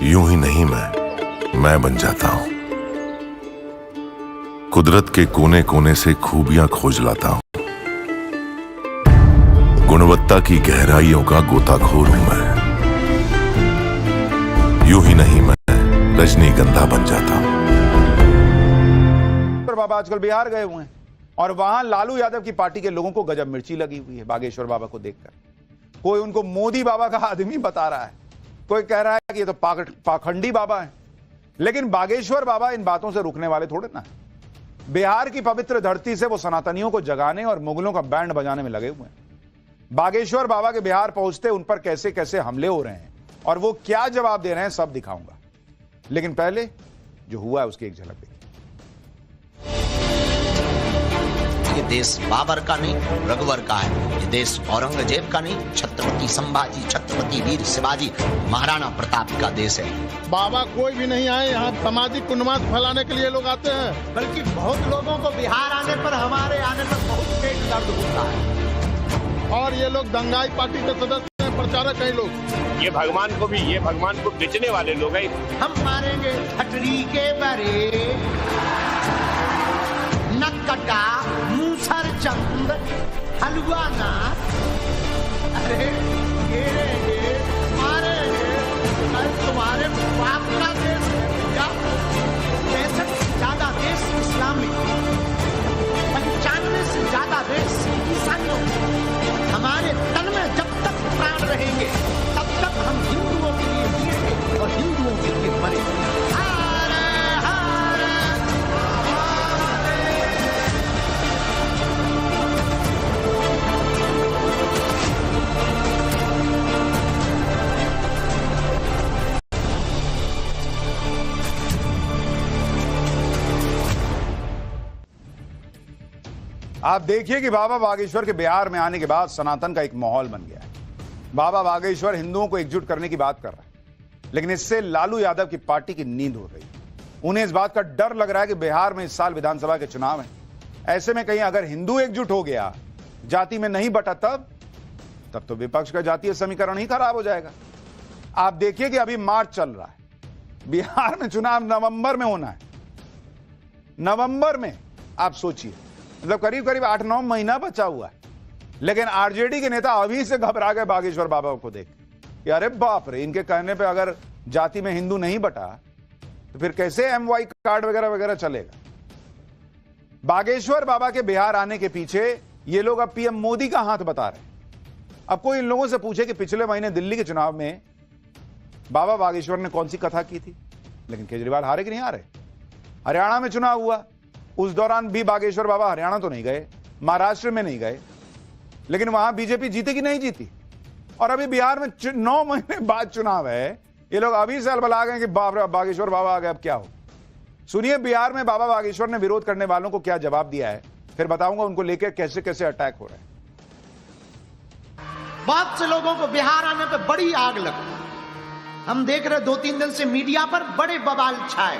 यूं ही नहीं मैं बन जाता हूं। कुदरत के कोने कोने से खूबियां खोज लाता हूं। गुणवत्ता की गहराइयों का गोताखोर हूं मैं। यूं ही नहीं मैं रजनीगंधा बन जाता हूं। बाबा आजकल बिहार गए हुए हैं और वहां लालू यादव की पार्टी के लोगों को गजब मिर्ची लगी हुई है बागेश्वर बाबा को देखकर। कोई उनको मोदी बाबा का आदमी बता रहा है, कोई कह रहा है कि ये तो पाखंडी बाबा है। लेकिन बागेश्वर बाबा इन बातों से रुकने वाले थोड़े ना। बिहार की पवित्र धरती से वो सनातनियों को जगाने और मुगलों का बैंड बजाने में लगे हुए हैं। बागेश्वर बाबा के बिहार पहुंचते उन पर कैसे कैसे हमले हो रहे हैं और वो क्या जवाब दे रहे हैं सब दिखाऊंगा। लेकिन पहले जो हुआ है उसकी एक झलक देखिए। ये देश बाबर का नहीं रघुवर का है। ये देश औरंगजेब का नहीं, छत्रपति संभाजी, छत्रपति वीर शिवाजी, महाराणा प्रताप का देश है। बाबा कोई भी नहीं आए यहाँ सामाजिक उन्माद फैलाने के लिए लोग आते हैं, बल्कि बहुत लोगों को बिहार आने पर, हमारे आने पर बहुत पेट दर्द होता है। और ये लोग दंगाई पार्टी के सदस्य हैं, प्रचारक हैं लोग। ये भगवान को बेचने वाले लोग हैं। हम मारेंगे खटरी के बरे, नक्कटा, मूसर चंद, हलवा नाथ। अरे घेरेंगे, मारेंगे, तुम्हारे बाप का देश है क्या? 65 से ज्यादा देश इस्लामिक, 95 से ज्यादा देश ईसाइयों। हमारे तन में जब तक प्राण रहेंगे तब तक हम हिंदुओं के लिए जिएंगे और हिंदुओं के लिए मरेंगे। आप देखिए कि बाबा बागेश्वर के बिहार में आने के बाद सनातन का एक माहौल बन गया है। बाबा बागेश्वर हिंदुओं को एकजुट करने की बात कर रहा है, लेकिन इससे लालू यादव की पार्टी की नींद हो गई। उन्हें इस बात का डर लग रहा है कि बिहार में इस साल विधानसभा के चुनाव हैं। ऐसे में कहीं अगर हिंदू एकजुट हो गया, जाति में नहीं बटा, तब तो विपक्ष का जातीय समीकरण ही खराब हो जाएगा। आप देखिए कि अभी मार्च चल रहा है, बिहार में चुनाव नवंबर में होना है। नवंबर में आप सोचिए, मतलब करीब करीब 8-9 महीना बचा हुआ है। लेकिन आरजेडी के नेता अभी से घबरा गए बागेश्वर बाबा को देख कि अरे बाप रे, इनके कहने पे अगर जाति में हिंदू नहीं बटा तो फिर कैसे एमवाई कार्ड वगैरह वगैरह चलेगा। बागेश्वर बाबा के बिहार आने के पीछे ये लोग अब पीएम मोदी का हाथ बता रहे हैं। अब कोई इन लोगों से पूछे कि पिछले महीने दिल्ली के चुनाव में बाबा बागेश्वर ने कौन सी कथा की थी, लेकिन केजरीवाल हारे कि नहीं हारे। हरियाणा में चुनाव हुआ, उस दौरान भी बागेश्वर बाबा हरियाणा तो नहीं गए, महाराष्ट्र में नहीं गए, लेकिन वहां बीजेपी जीती कि नहीं जीती। और अभी बिहार में 9 महीने बाद चुनाव है, ये लोग अभी से अलबला गए कि बागेश्वर बाबा आ गए, अब क्या हो। सुनिए बिहार में बाबा बागेश्वर ने विरोध करने वालों को क्या जवाब दिया है, फिर बताऊंगा उनको लेकर कैसे कैसे अटैक हो रहे हैं। बहुत से लोगों को बिहार आने पर बड़ी आग लगती। हम देख रहे 2-3 दिन से मीडिया पर बड़े बवाल छाए,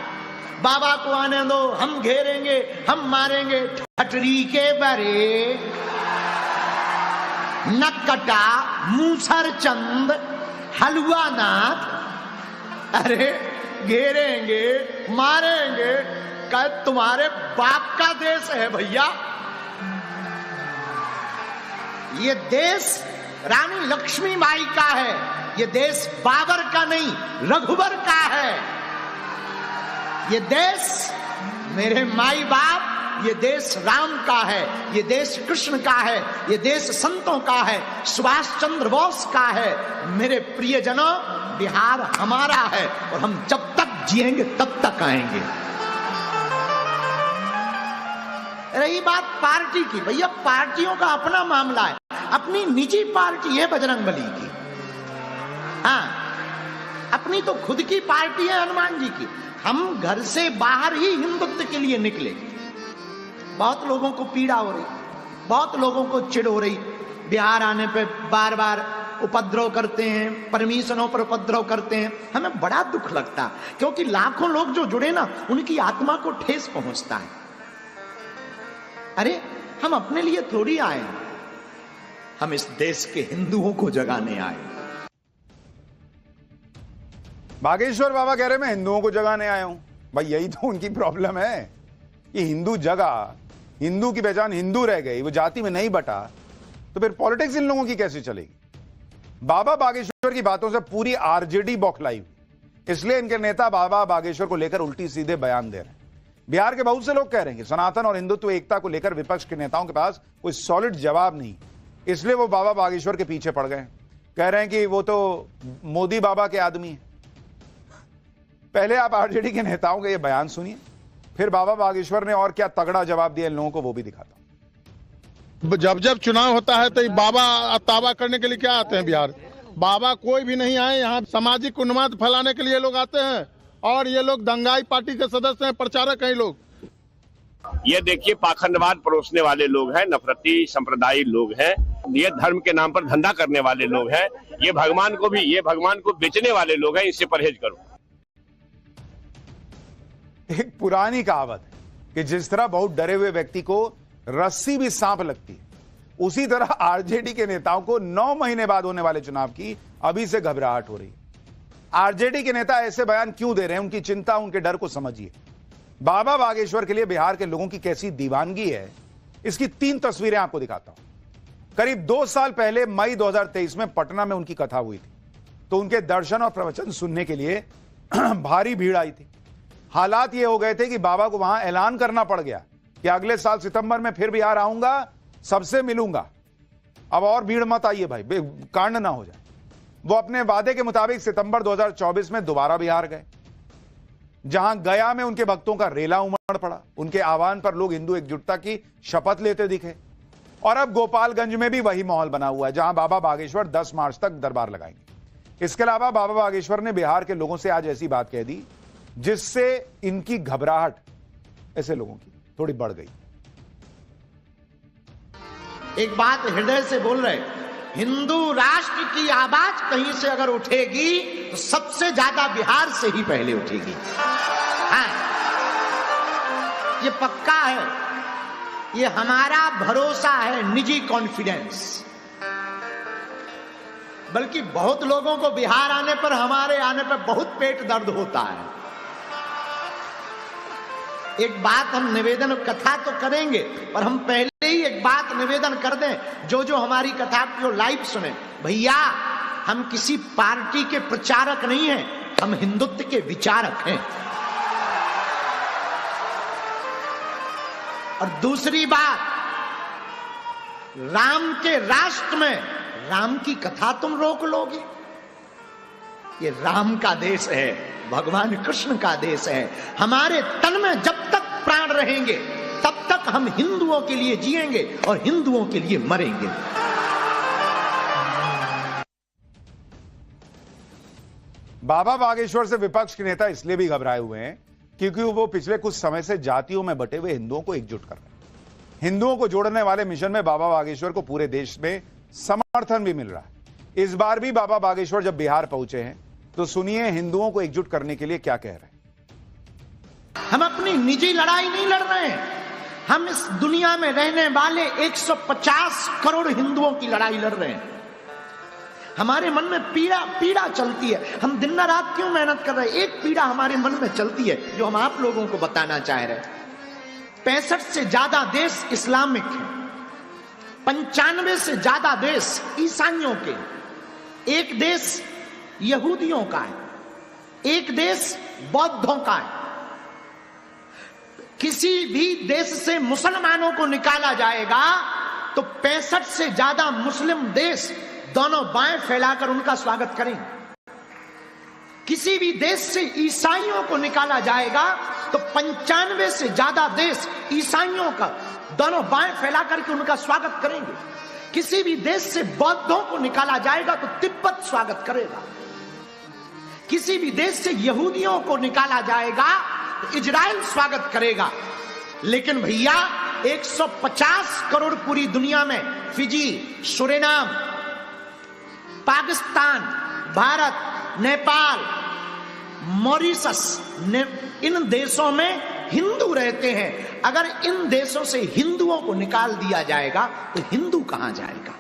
बाबा को आने दो, हम घेरेंगे, हम मारेंगे। ठटरी के बरे, नक्कटा, मूसर चंद, हलवा नाथ। अरे घेरेंगे, मारेंगे, क्या तुम्हारे बाप का देश है भैया? ये देश रानी लक्ष्मीबाई का है, ये देश बाबर का नहीं रघुवर का है। ये देश मेरे माई बाप, ये देश राम का है, ये देश कृष्ण का है, ये देश संतों का है, सुभाष चंद्र बोस का है। मेरे प्रियजनों, बिहार हमारा है और हम जब तक जिएंगे तब तक आएंगे। रही बात पार्टी की, भैया पार्टियों का अपना मामला है, अपनी निजी पार्टी है बजरंगबली की। हाँ, अपनी तो खुद की पार्टी है हनुमान जी की। हम घर से बाहर ही हिंदुत्व के लिए निकले। बहुत लोगों को पीड़ा हो रही, बहुत लोगों को चिढ़ हो रही। बिहार आने पे बार बार उपद्रव करते हैं, परमिशनों पर उपद्रव करते हैं। हमें बड़ा दुख लगता, क्योंकि लाखों लोग जो जुड़े ना, उनकी आत्मा को ठेस पहुंचता है। अरे हम अपने लिए थोड़ी आए, हम इस देश के हिंदुओं को जगाने आए। बागेश्वर बाबा कह रहे मैं हिंदुओं को जगाने आया हूं। भाई यही तो उनकी प्रॉब्लम है कि हिंदू जगह, हिंदू की पहचान हिंदू रह गई, वो जाति में नहीं बटा, तो फिर पॉलिटिक्स इन लोगों की कैसे चलेगी। बाबा बागेश्वर की बातों से पूरी आरजेडी बौखलाई हुई, इसलिए इनके नेता बाबा बागेश्वर को लेकर उल्टी सीधे बयान दे रहे हैं। बिहार के बहुत से लोग कह रहे हैं कि सनातन और हिंदुत्व एकता को लेकर विपक्ष के नेताओं के पास कोई सॉलिड जवाब नहीं, इसलिए वो बाबा बागेश्वर के पीछे पड़ गए। कह रहे हैं कि वो तो मोदी बाबा के आदमी है। पहले आप आरजेडी के नेताओं के ये बयान सुनिए, फिर बाबा बागेश्वर ने और क्या तगड़ा जवाब दिया इन लोगों को वो भी दिखाता हूं। जब जब चुनाव होता है तो ये बाबा ताबा करने के लिए क्या आते हैं बिहार? बाबा कोई भी नहीं आए, यहाँ सामाजिक उन्माद फैलाने के लिए लोग आते हैं, और ये लोग दंगाई पार्टी के सदस्य हैं, प्रचारक हैं लोग। ये देखिए पाखंडवाद परोसने वाले लोग हैं, नफरती संप्रदायी लोग हैं, ये धर्म के नाम पर धंधा करने वाले लोग हैं, ये भगवान को बेचने वाले लोग हैं, इससे परहेज करो। एक पुरानी कहावत है कि जिस तरह बहुत डरे हुए व्यक्ति को रस्सी भी सांप लगती है, उसी तरह आरजेडी के नेताओं को 9 महीने बाद होने वाले चुनाव की अभी से घबराहट हो रही। आरजेडी के नेता ऐसे बयान क्यों दे रहे हैं, उनकी चिंता, उनके डर को समझिए। बाबा बागेश्वर के लिए बिहार के लोगों की कैसी दीवानगी है, इसकी 3 तस्वीरें आपको दिखाता हूं। करीब 2 साल पहले मई 2023 में पटना में उनकी कथा हुई थी, तो उनके दर्शन और प्रवचन सुनने के लिए भारी भीड़ आई थी। हालात ये हो गए थे कि बाबा को वहां ऐलान करना पड़ गया कि अगले साल सितंबर में फिर बिहार आऊंगा, सबसे मिलूंगा। अब और भीड़ मत आइए भाई, कांड ना हो जाए। वो अपने वादे के मुताबिक सितंबर 2024 में दोबारा बिहार गए, जहां गया में उनके भक्तों का रेला उमड़ पड़ा। उनके आह्वान पर लोग हिंदू एकजुटता की शपथ लेते दिखे। और अब गोपालगंज में भी वही माहौल बना हुआ है, जहां बाबा बागेश्वर 10 मार्च तक दरबार लगाएंगे। इसके अलावा बाबा बागेश्वर ने बिहार के लोगों से आज ऐसी बात कह दी जिससे इनकी घबराहट ऐसे लोगों की थोड़ी बढ़ गई। एक बात हृदय से बोल रहे, हिंदू राष्ट्र की आवाज कहीं से अगर उठेगी तो सबसे ज्यादा बिहार से ही पहले उठेगी। हाँ, ये पक्का है, ये हमारा भरोसा है, निजी कॉन्फिडेंस। बल्कि बहुत लोगों को बिहार आने पर, हमारे आने पर बहुत पेट दर्द होता है। एक बात हम निवेदन, कथा तो करेंगे, पर हम पहले ही एक बात निवेदन कर दें, जो हमारी कथा को लाइव सुने। भैया, हम किसी पार्टी के प्रचारक नहीं हैं, हम हिंदुत्व के विचारक हैं। और दूसरी बात, राम के राष्ट्र में राम की कथा तुम रोक लोगे? ये राम का देश है, भगवान कृष्ण का देश है। हमारे तन में जब तक प्राण रहेंगे तब तक हम हिंदुओं के लिए जिएंगे और हिंदुओं के लिए मरेंगे। बाबा बागेश्वर से विपक्ष के नेता इसलिए भी घबराए हुए हैं क्योंकि वो पिछले कुछ समय से जातियों में बटे हुए हिंदुओं को एकजुट कर रहे हैं। हिंदुओं को जोड़ने वाले मिशन में बाबा बागेश्वर को पूरे देश में समर्थन भी मिल रहा है। इस बार भी बाबा बागेश्वर जब बिहार पहुंचे हैं तो सुनिए हिंदुओं को एकजुट करने के लिए क्या कह रहे हैं। हम अपनी निजी लड़ाई नहीं लड़ रहे हैं, हम इस दुनिया में रहने वाले 150 करोड़ हिंदुओं की लड़ाई लड़ रहे हैं। हमारे मन में पीड़ा चलती है, हम दिन रात क्यों मेहनत कर रहे हैं। एक पीड़ा हमारे मन में चलती है जो हम आप लोगों को बताना चाह रहे हैं। 65 से ज्यादा देश इस्लामिक हैं, 95 से ज्यादा देश ईसाइयों के, एक देश यहूदियों का है, एक देश बौद्धों का है। किसी भी देश से मुसलमानों को निकाला जाएगा तो 65 से ज्यादा मुस्लिम देश दोनों बाएं फैलाकर उनका स्वागत करेंगे। किसी भी देश से ईसाइयों को निकाला जाएगा तो 95 से ज्यादा देश ईसाइयों का दोनों बाएं फैलाकर के उनका स्वागत करेंगे। किसी भी देश से बौद्धों को निकाला जाएगा तो तिब्बत स्वागत करेगा। किसी भी देश से यहूदियों को निकाला जाएगा तो इजराइल स्वागत करेगा। लेकिन भैया 150 करोड़ पूरी दुनिया में, फिजी, सुरेनाम, पाकिस्तान, भारत, नेपाल, मॉरिशस, इन देशों में हिंदू रहते हैं। अगर इन देशों से हिंदुओं को निकाल दिया जाएगा तो हिंदू कहां जाएगा?